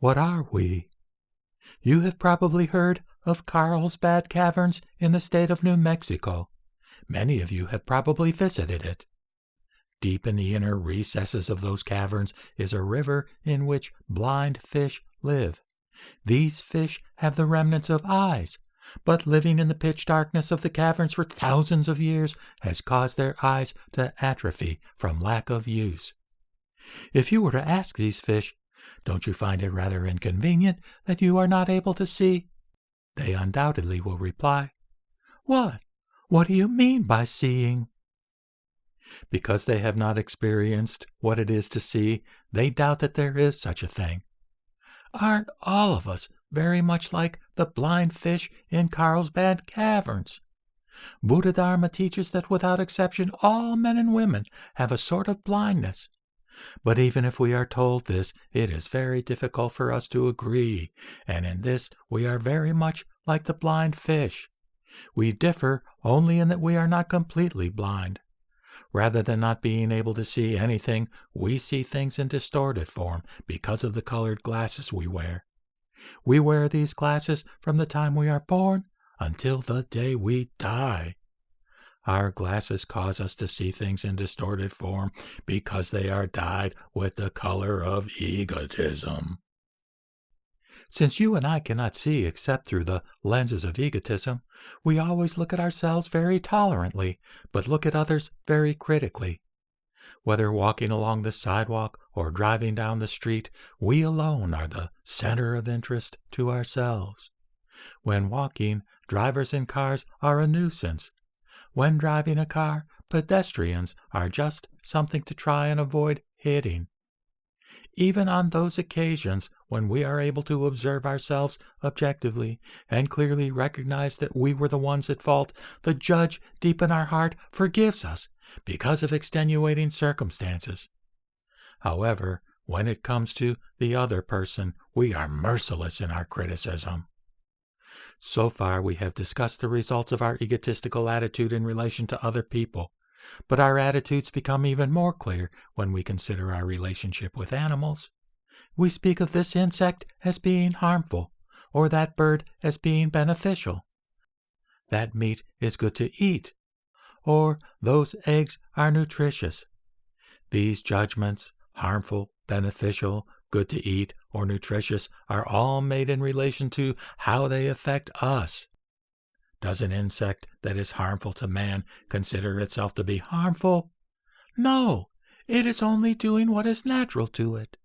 What are we? You have probably heard of Carlsbad Caverns in the state of New Mexico. Many of you have probably visited it. Deep in the inner recesses of those caverns is a river in which blind fish live. These fish have the remnants of eyes, but living in the pitch darkness of the caverns for thousands of years has caused their eyes to atrophy from lack of use. If you were to ask these fish, "Don't you find it rather inconvenient that you are not able to see?" they undoubtedly will reply, "What? What do you mean by seeing?" Because they have not experienced what it is to see, they doubt that there is such a thing. Aren't all of us very much like the blind fish in Carlsbad Caverns? Buddha Dharma teaches that without exception all men and women have a sort of blindness. But even if we are told this, it is very difficult for us to agree, and in this we are very much like the blind fish. We differ only in that we are not completely blind. Rather than not being able to see anything, we see things in distorted form because of the colored glasses we wear. We wear these glasses from the time we are born until the day we die. Our glasses cause us to see things in distorted form because they are dyed with the color of egotism. Since you and I cannot see except through the lenses of egotism, we always look at ourselves very tolerantly, but look at others very critically. Whether walking along the sidewalk or driving down the street, we alone are the center of interest to ourselves. When walking, drivers in cars are a nuisance. When driving a car, pedestrians are just something to try and avoid hitting. Even on those occasions when we are able to observe ourselves objectively and clearly recognize that we were the ones at fault, the judge deep in our heart forgives us because of extenuating circumstances. However, when it comes to the other person, we are merciless in our criticism. So far, we have discussed the results of our egotistical attitude in relation to other people. But our attitudes become even more clear when we consider our relationship with animals. We speak of this insect as being harmful, or that bird as being beneficial. That meat is good to eat, or those eggs are nutritious. These judgments, harmful, beneficial, good to eat, or nutritious, are all made in relation to how they affect us. Does an insect that is harmful to man consider itself to be harmful? No, it is only doing what is natural to it.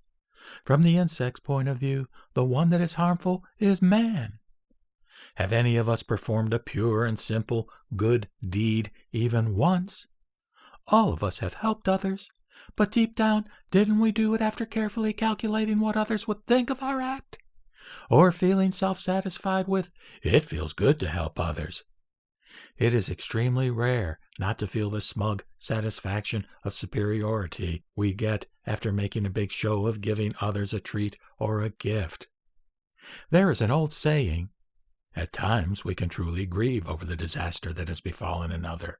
From the insect's point of view, the one that is harmful is man. Have any of us performed a pure and simple good deed even once? All of us have helped others, but deep down, didn't we do it after carefully calculating what others would think of our act? Or feeling self-satisfied with, "It feels good to help others." It is extremely rare not to feel the smug satisfaction of superiority we get after making a big show of giving others a treat or a gift. There is an old saying, "At times we can truly grieve over the disaster that has befallen another,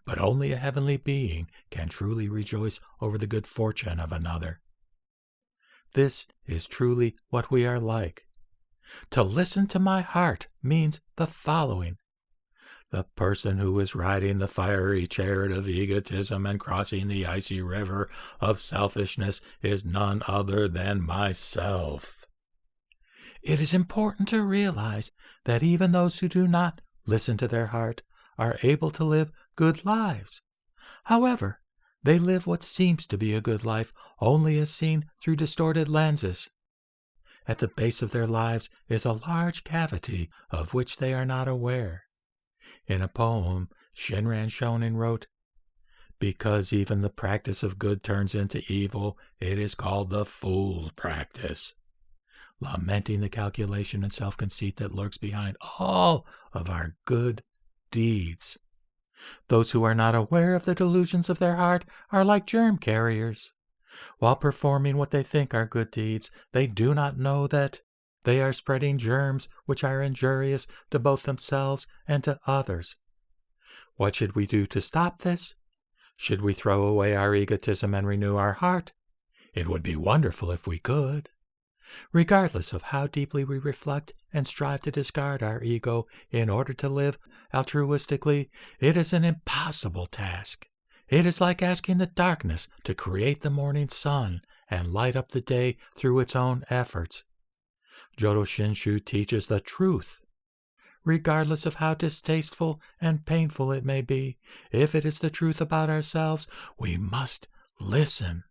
but only a heavenly being can truly rejoice over the good fortune of another." This is truly what we are like. To listen to my heart means the following. The person who is riding the fiery chariot of egotism and crossing the icy river of selfishness is none other than myself. It is important to realize that even those who do not listen to their heart are able to live good lives. However, they live what seems to be a good life only as seen through distorted lenses. At the base of their lives is a large cavity of which they are not aware. In a poem, Shinran Shonin wrote, "Because even the practice of good turns into evil, it is called the fool's practice," lamenting the calculation and self-conceit that lurks behind all of our good deeds. Those who are not aware of the delusions of their heart are like germ carriers. While performing what they think are good deeds, they do not know that they are spreading germs which are injurious to both themselves and to others. What should we do to stop this? Should we throw away our egotism and renew our heart? It would be wonderful if we could. Regardless of how deeply we reflect and strive to discard our ego in order to live altruistically, it is an impossible task. It is like asking the darkness to create the morning sun and light up the day through its own efforts. Jodoshinshu teaches the truth. Regardless of how distasteful and painful it may be, if it is the truth about ourselves, we must listen.